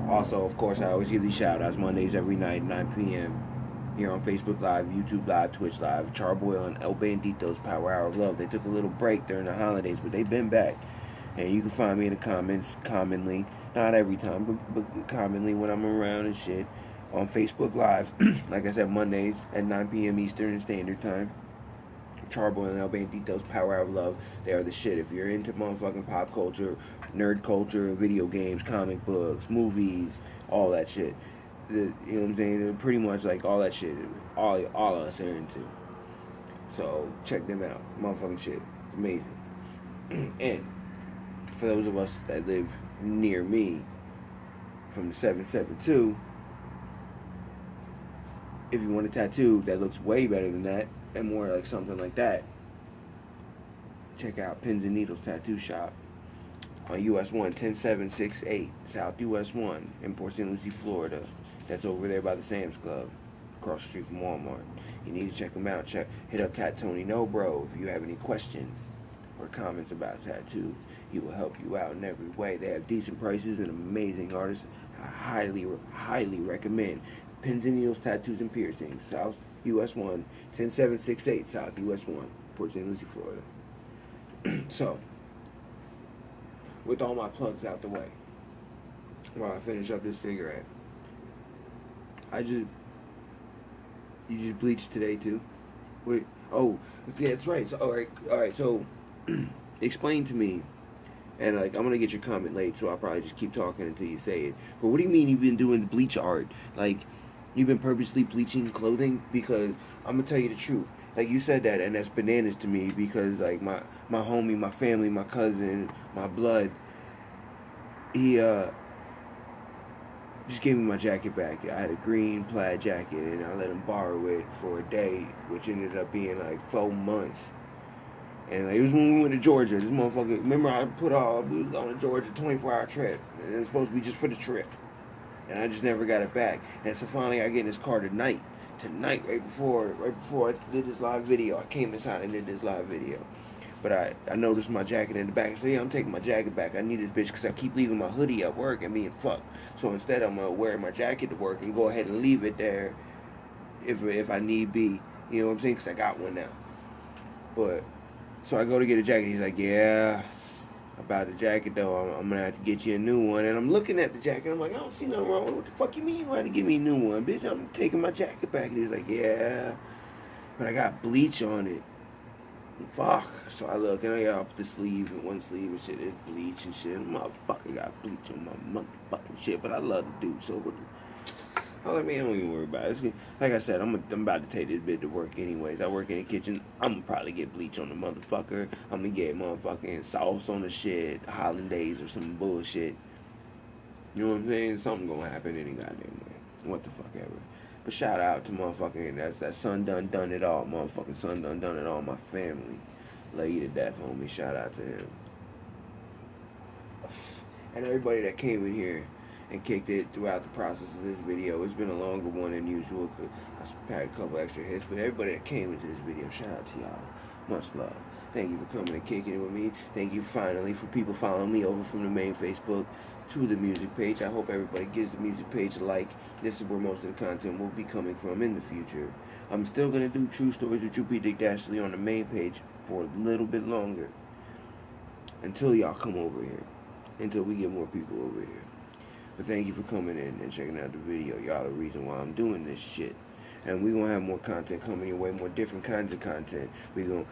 Also, of course, I always give these shout-outs Mondays every night, 9 p.m. here on Facebook Live, YouTube Live, Twitch Live. Charboyle and El Bandito's Power Hour of Love. They took a little break during the holidays, but they've been back. And you can find me in the comments commonly, not every time, but commonly when I'm around and shit, on Facebook Live. Like I said, Mondays at 9 p.m. Eastern Standard Time. Charboyle and El Bandito's Power Hour of Love. They are the shit. If you're into motherfucking pop culture, nerd culture, video games, comic books, movies, all that shit. You know what I'm saying? Pretty much like all that shit. All of us are into. So check them out. Motherfucking shit. It's amazing. And for those of us that live near me from the 772, if you want a tattoo that looks way better than that and more like something like that, check out Pins and Needles Tattoo Shop on US 1, 10768 South US 1 in Port St. Lucie, Florida. That's over there by the Sam's Club, across the street from Walmart. You need to check them out. Hit up Tat Tony No Bro if you have any questions or comments about tattoos. He will help you out in every way. They have decent prices and amazing artists. I highly recommend. Pins and Needles Tattoos and Piercings, South US 1, 10768 South US 1, Port St. Lucie, Florida. So, with all my plugs out the way, while I finish up this cigarette, you just bleached today too? Wait, oh, yeah, that's right. So, all right. So, explain to me, and like I'm gonna get your comment late, so I'll probably just keep talking until you say it. But what do you mean you've been doing bleach art? Like, you've been purposely bleaching clothing? Because I'm gonna tell you the truth. Like, you said that, and that's bananas to me, because like my homie, my family, my cousin, my blood, he just gave me my jacket back. I had a green plaid jacket, and I let him borrow it for a day, which ended up being like 4 months. And like, it was when we went to Georgia. This motherfucker, remember we was on a Georgia 24-hour trip, and it was supposed to be just for the trip. And I just never got it back. And so finally I get in this car tonight, right before I did this live video. I came inside and did this live video. But I noticed my jacket in the back. I said, yeah, I'm taking my jacket back. I need this bitch because I keep leaving my hoodie at work and being fucked. So instead, I'm going to wear my jacket to work and go ahead and leave it there if I need be. You know what I'm saying? Because I got one now. But, so I go to get a jacket. He's like, yeah, about the jacket, though, I'm going to have to get you a new one. And I'm looking at the jacket. I'm like, I don't see nothing wrong with it. What the fuck you mean you want to give me a new one? Bitch, I'm taking my jacket back. And he's like, yeah, but I got bleach on it. Fuck. So I look and I got up the sleeve and one sleeve and shit. There's bleach and shit. Motherfucker got bleach on my motherfucking shit, but I love the dude. So I like, man, don't even worry about it. Like I said, I'm about to take this bit to work anyways. I work in the kitchen. I'm gonna probably get bleach on the motherfucker. I'm gonna get motherfucking sauce on the shit, hollandaise or some bullshit. You know what I'm saying? Something gonna happen any goddamn way. What the fuck ever. But shout out to motherfucking, that son done it all. Motherfucking son done it all. My family. Love you to death, homie. Shout out to him. And everybody that came in here and kicked it throughout the process of this video. It's been a longer one than usual because I had a couple extra hits. But everybody that came into this video, shout out to y'all. Much love. Thank you for coming and kicking it with me. Thank you finally for people following me over from the main Facebook to the music page. I hope everybody gives the music page a like. This is where most of the content will be coming from in the future. I'm still going to do True Stories with Drew Dick Dashley on the main page for a little bit longer. Until y'all come over here. Until we get more people over here. But thank you for coming in and checking out the video. Y'all the reason why I'm doing this shit. And we're going to have more content coming your way. More different kinds of content. We're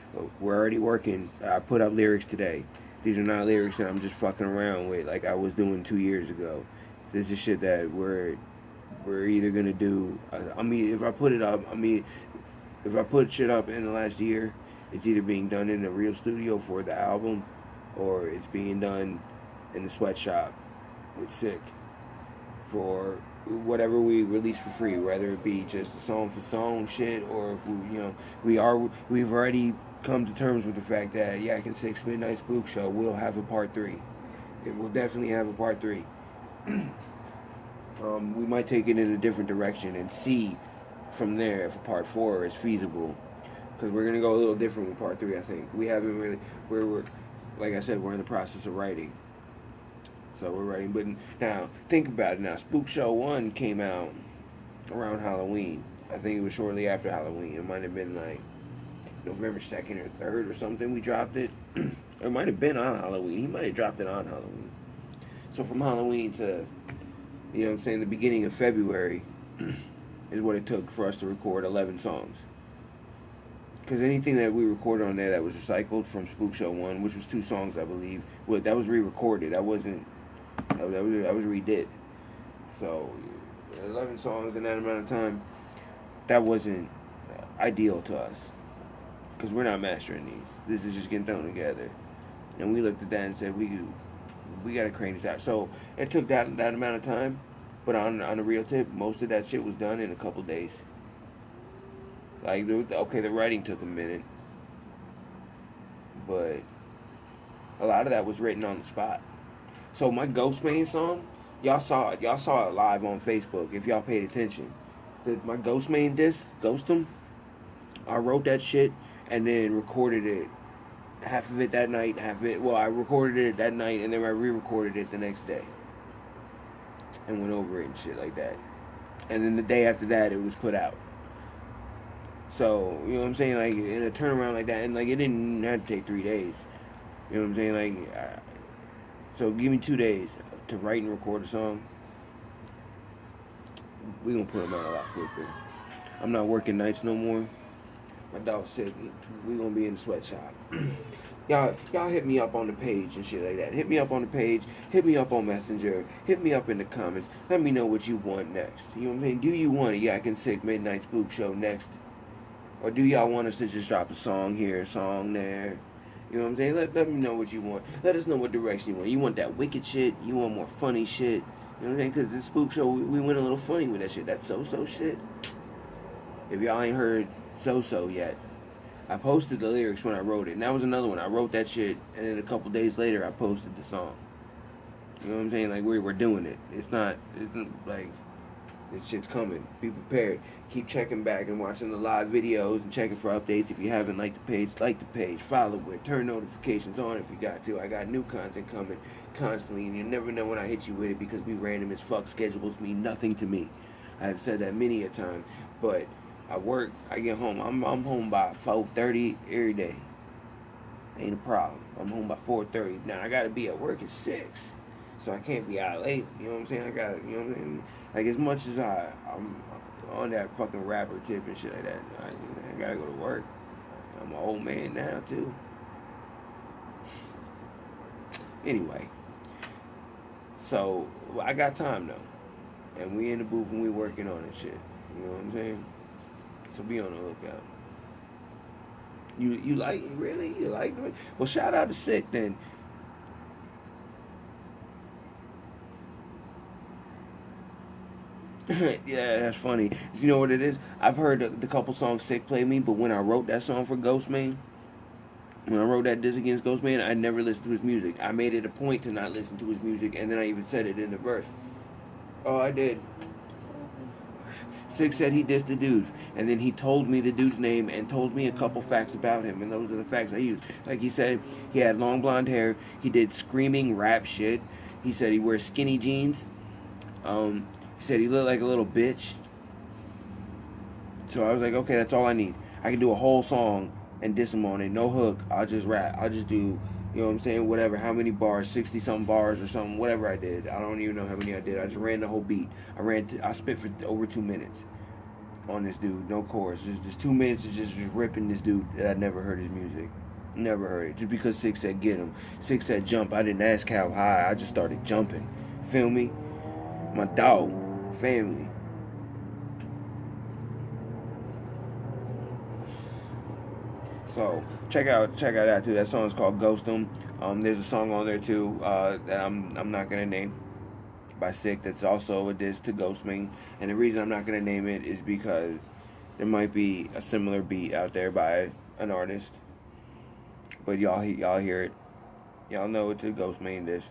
already working. I put up lyrics today. These are not lyrics that I'm just fucking around with like I was doing 2 years ago. This is shit that we're either gonna do. I mean, if I put shit up in the last year, it's either being done in a real studio for the album, or it's being done in the sweatshop with Sick for whatever we release for free, whether it be just a song for song shit, or if we've already come to terms with the fact that Yak and Six Midnight Spook Show will have a part 3. It will definitely have a part 3. We might take it in a different direction and see from there if a part 4 is feasible, because we're gonna go a little different with part 3. I think we haven't really. We're like I said, we're in the process of writing. So we're writing, but now think about it. Now, Spook Show 1 came out around Halloween. I think it was shortly after Halloween. It might have been like November 2nd or 3rd or something. We dropped it. It might have been on Halloween. He might have dropped it on Halloween. So from Halloween to, you know what I'm saying, the beginning of February is what it took for us to record 11 songs. Because anything that we recorded on there that was recycled from Spook Show 1, which was 2 songs, I believe, well, that was re-recorded. That was redid. So 11 songs in that amount of time, that wasn't ideal to us. Because we're not mastering these. This is just getting thrown together. And we looked at that and said, we got to crank this out. So it took that amount of time. But on the real tip, most of that shit was done in a couple days. Like, okay, the writing took a minute. But a lot of that was written on the spot. So my Ghostman song, y'all saw it. Y'all saw it live on Facebook if y'all paid attention. My Ghostman disc, Ghost 'em, I wrote that shit and then recorded it half of it that night, half of it. Well, I recorded it that night, and then I re-recorded it the next day, and went over it and shit like that. And then the day after that, it was put out. So, you know what I'm saying? Like, in a turnaround like that, and like, it didn't have to take 3 days. You know what I'm saying? Like, so give me 2 days to write and record a song. We gonna put them out a lot quicker. I'm not working nights no more. My dog said we gonna be in the sweatshop. Y'all hit me up on the page and shit like that. Hit me up on the page. Hit me up on Messenger. Hit me up in the comments. Let me know what you want next. You know what I'm saying? Do you want a Yak and Sick Midnight Spook Show next? Or do y'all want us to just drop a song here, a song there? You know what I'm saying? Let me know what you want. Let us know what direction you want. You want that wicked shit? You want more funny shit? You know what I'm saying? Because this Spook Show, we went a little funny with that shit. That so-so shit. If y'all ain't heard So-So yet, I posted the lyrics when I wrote it. And that was another one. I wrote that shit, and then a couple days later, I posted the song. You know what I'm saying? Like, we're doing it. It's not like, this shit's coming. Be prepared. Keep checking back and watching the live videos and checking for updates. If you haven't liked the page, follow it. Turn notifications on if you got to. I got new content coming constantly, and you never know when I hit you with it because we random as fuck. Schedules mean nothing to me. I have said that many a time, but I work, I get home. I'm home by 4:30 every day. Ain't a problem. I'm home by 4:30. Now I gotta be at work at 6, so I can't be out late. You know what I'm saying? I gotta, you know what I'm saying? Like, as much as I'm on that fucking rapper tip and shit like that, I gotta go to work. I'm an old man now too. Anyway, so I got time though, and we in the booth and we working on it shit. You know what I'm saying? So be on the lookout. You like, really? You like it? Well, shout out to Sick then. Yeah, that's funny. You know what it is? I've heard the couple songs Sick played me, but when I wrote that song for Ghostman, when I wrote that diss against Ghostman, I never listened to his music. I made it a point to not listen to his music, and then I even said it in the verse. Oh, I did. Sick said he dissed the dude, and then he told me the dude's name and told me a couple facts about him, and those are the facts I used. Like, he said he had long blonde hair, he did screaming rap shit, he said he wears skinny jeans, he said he looked like a little bitch. So I was like, okay, that's all I need. I can do a whole song and diss him on it, no hook, I'll just rap, I'll just do, you know what I'm saying, whatever, how many bars, 60-something bars or something, whatever I did. I don't even know how many I did. I just ran the whole beat. I spit for over 2 minutes on this dude, no chorus. Just 2 minutes of just ripping this dude that I'd never heard his music. Never heard it. Just because Six said get him. Six said jump. I didn't ask how high. I just started jumping. Feel me? My dog. Family. So check out that too. That song's called Ghost 'Em. There's a song on there too that I'm not gonna name, by Sick, that's also a diss to Ghostman. And the reason I'm not gonna name it is because there might be a similar beat out there by an artist, but y'all hear it. Y'all know it's a Ghostman diss.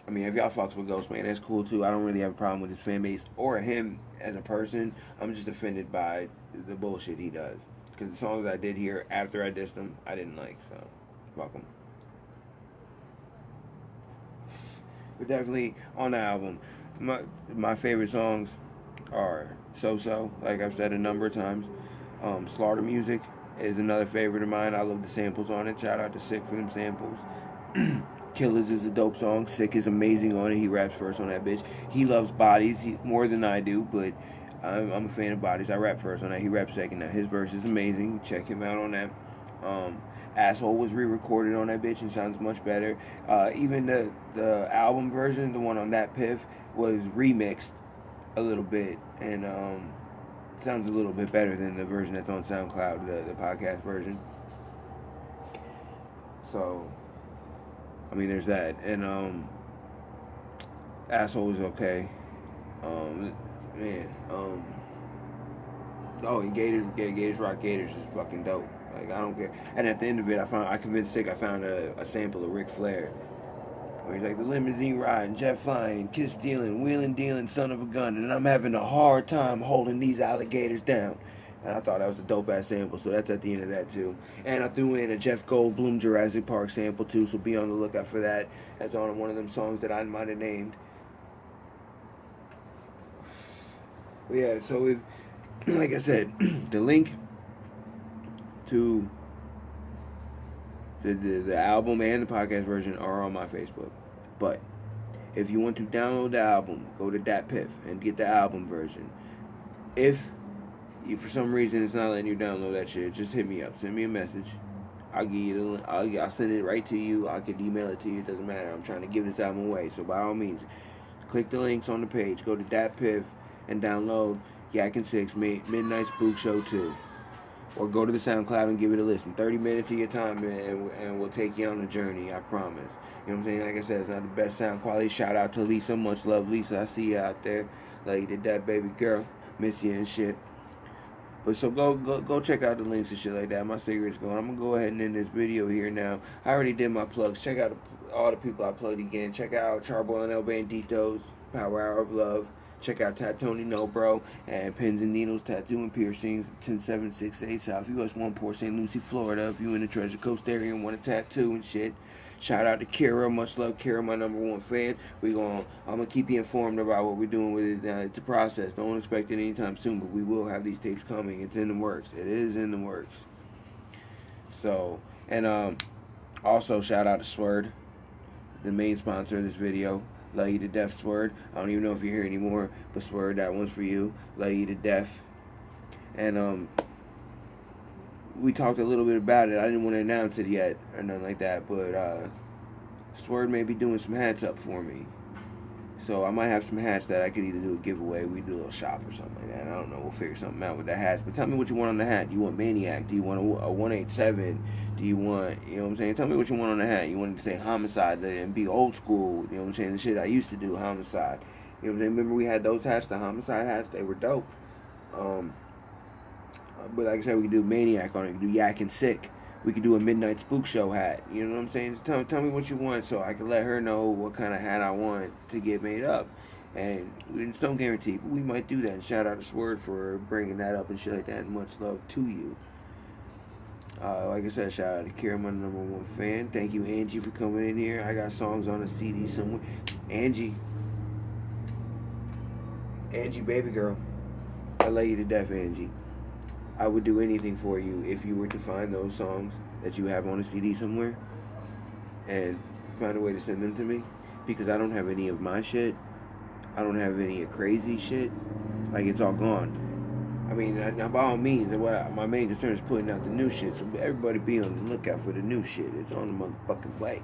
I mean, if y'all fucks with Ghostman, that's cool too. I don't really have a problem with his fan base or him as a person. I'm just offended by the bullshit he does. Because the songs I did hear after I dissed him, I didn't like, so fuck him. But definitely on the album, my favorite songs are So-So, like I've said a number of times. Slaughter Music is another favorite of mine. I love the samples on it. Shout out to Sick for them samples. Killers is a dope song. Sick is amazing on it. He raps first on that bitch. He loves Bodies more than I do, but I'm a fan of Bodies. I rap first on that. He raps second. Now his verse is amazing. Check him out on that. Asshole was re-recorded on that bitch and sounds much better. Even the album version, the one on Datpiff, was remixed a little bit and sounds a little bit better than the version that's on SoundCloud, the podcast version. So, I mean, there's that. And Asshole was okay. Oh, and Gators Rock Gators is fucking dope. Like, I don't care. And at the end of it, I convinced Sick I found a sample of Ric Flair. Where he's like, the limousine riding, jet flying, kiss stealing, wheeling dealing, son of a gun, and I'm having a hard time holding these alligators down. And I thought that was a dope ass sample, so that's at the end of that too. And I threw in a Jeff Goldblum Jurassic Park sample too, so be on the lookout for that. That's on one of them songs that I might have named. But yeah, so if, like I said, the link to the album and the podcast version are on my Facebook. But if you want to download the album, go to Datpiff and get the album version. If for some reason it's not letting you download that shit, just hit me up. Send me a message. I'll give you the link. I'll send it right to you. I can email it to you. It doesn't matter. I'm trying to give this album away. So by all means, click the links on the page. Go to Datpiff and download Yak and Six Midnight Spook Show 2. Or go to the SoundCloud and give it a listen. 30 minutes of your time, and we'll take you on a journey. I promise. You know what I'm saying? Like I said, it's not the best sound quality. Shout out to Lisa. Much love, Lisa. I see you out there. Like you did that, baby girl. Miss you and shit. But so go check out the links and shit like that. My cigarette's going. I'm gonna go ahead and end this video here now. I already did my plugs. Check out all the people I plugged again. Check out Charboy and El Banditos, Power Hour of Love. Check out Tatoni No Bro and Pins and Needles Tattoo and Piercings, 10768 South US 1 Port St. Lucie, Florida. If you in the Treasure Coast area and want a tattoo and shit. Shout out to Kira, much love, Kira, my #1 fan. I'm gonna keep you informed about what we're doing with it. It's a process. Don't expect it anytime soon, but we will have these tapes coming. It's in the works. It is in the works. So, and also shout out to SWERD, the main sponsor of this video. Love you to death, SWERD. I don't even know if you're here anymore, but SWERD, that one's for you. Love you to death. And we talked a little bit about it. I didn't want to announce it yet or nothing like that, but SWERD may be doing some hats up for me. So I might have some hats that I could either do a giveaway, we do a little shop or something like that. I don't know. We'll figure something out with the hats. But tell me what you want on the hat. Do you want MANiAK? Do you want a 187? Do you want, you know what I'm saying? Tell me what you want on the hat. You want it to say Homicide and be old school. You know what I'm saying? The shit I used to do, Homicide. You know what I'm saying? Remember we had those hats, the Homicide hats? They were dope. But like I said, we could do MANiAK on it. We could do Yak and Sick. We could do a Midnight Spook Show hat. You know what I'm saying? Tell me what you want so I can let her know what kind of hat I want to get made up. And it's no guarantee, but we might do that. And shout out to SWERD for bringing that up and shit like that. And much love to you. Like I said, shout out to Kira, my #1 fan. Thank you, Angie, for coming in here. I got songs on a CD somewhere. Angie, baby girl. I love you to death, Angie. I would do anything for you if you were to find those songs that you have on a CD somewhere and find a way to send them to me, because I don't have any of my shit. I don't have any crazy shit. Like, it's all gone. I mean, now by all means, my main concern is putting out the new shit, so everybody be on the lookout for the new shit. It's on the motherfucking way.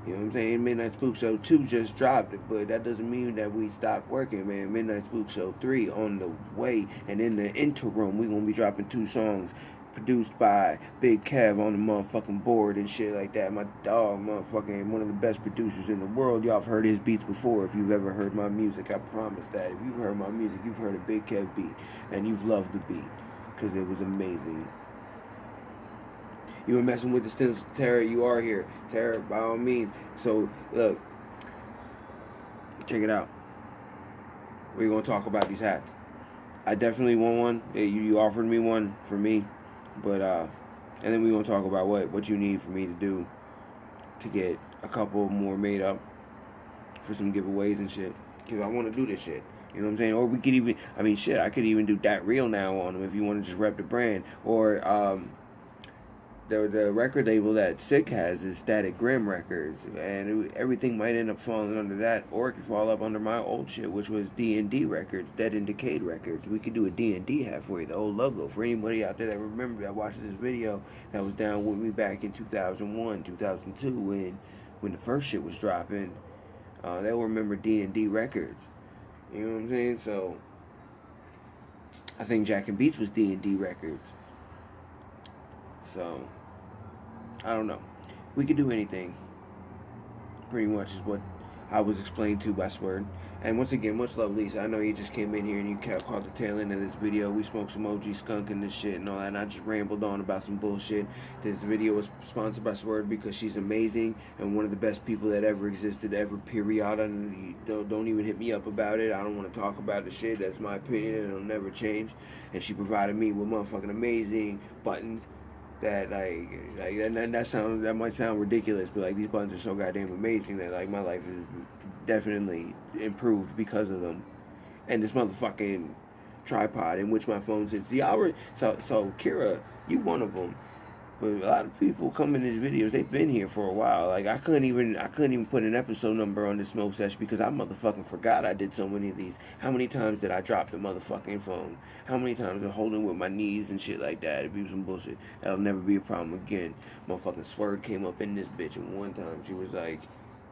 You know what I'm saying? Midnight Spook Show 2 just dropped it, but that doesn't mean that we stopped working, man. Midnight Spook Show 3 on the way, and in the interim, we're going to be dropping 2 songs produced by Big Kev on the motherfucking board and shit like that. My dog, motherfucking one of the best producers in the world. Y'all have heard his beats before if you've ever heard my music. I promise that. If you've heard my music, you've heard a Big Kev beat, and you've loved the beat, because it was amazing. You were messing with the stencil, Tara, you are here. Tara, by all means. So, look. Check it out. We're going to talk about these hats. I definitely want one. You offered me one for me. But, and then we're going to talk about what you need for me to do to get a couple more made up for some giveaways and shit. Because I want to do this shit. You know what I'm saying? Or we could even, I mean, shit, I could even do that real now on them if you want to just rep the brand. Or, the record label that Sick has is Static Grim Records, and everything might end up falling under that, or it could fall up under my old shit, which was D&D Records, Dead and Decayed Records. We could do a D&D hat for you, the old logo, for anybody out there that remember that watched this video that was down with me back in 2001, 2002, when the first shit was dropping. They'll remember D&D Records. You know what I'm saying? So, I think Jack and Beats was D&D Records. So, I don't know. We could do anything. Pretty much is what I was explained to by SWERD. And once again, much love, Lisa. I know you just came in here and you caught the tail end of this video. We smoked some OG skunk and this shit and all that, and I just rambled on about some bullshit. This video was sponsored by SWERD because she's amazing and one of the best people that ever existed, ever, period. And don't even hit me up about it. I don't want to talk about the shit. That's my opinion and it'll never change. And she provided me with motherfucking amazing buttons that that might sound ridiculous, but like these buttons are so goddamn amazing that like my life is definitely improved because of them. And this motherfucking tripod in which my phone sits. So Kira, you one of them. But a lot of people come in these videos, they've been here for a while. Like I couldn't even put an episode number on this smoke sesh because I motherfucking forgot I did so many of these. How many times did I drop the motherfucking phone? How many times I'm holding with my knees and shit like that? It'd be some bullshit. That'll never be a problem again. Motherfucking SWERD came up in this bitch and one time she was like,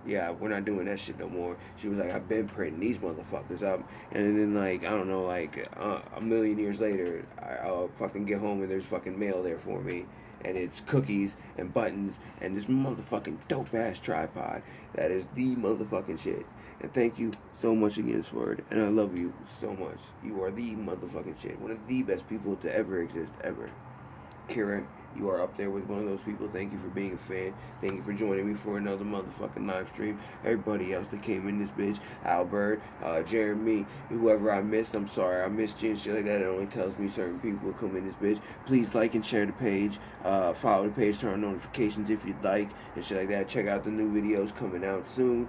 yeah, we're not doing that shit no more. She was like, I've been printing these motherfuckers up. And then, like, I don't know, like, a million years later, I'll fucking get home and there's fucking mail there for me. And it's cookies and buttons and this motherfucking dope-ass tripod. That is the motherfucking shit. And thank you so much again, SWERD. And I love you so much. You are the motherfucking shit. One of the best people to ever exist, ever. Kira, you are up there with one of those people. Thank you for being a fan. Thank you for joining me for another motherfucking live stream. Everybody else that came in this bitch, Albert, Jeremy, whoever I missed, I'm sorry. I missed you and shit like that. It only tells me certain people come in this bitch. Please like and share the page. Follow the page, turn on notifications if you'd like, and shit like that. Check out the new videos coming out soon.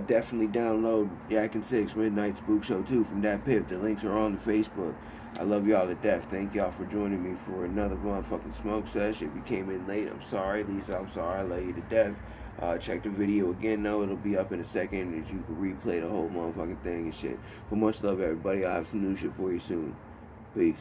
Definitely download Yak and Six Midnight Spook Show 2 from Datpiff. The links are on the Facebook. I love y'all to death. Thank y'all for joining me for another motherfucking smoke sesh. If you came in late, I'm sorry. Lisa, I'm sorry. I love you to death. Check the video again, though. It'll be up in a second. As you can replay the whole motherfucking thing and shit. But much love, everybody. I'll have some new shit for you soon. Peace.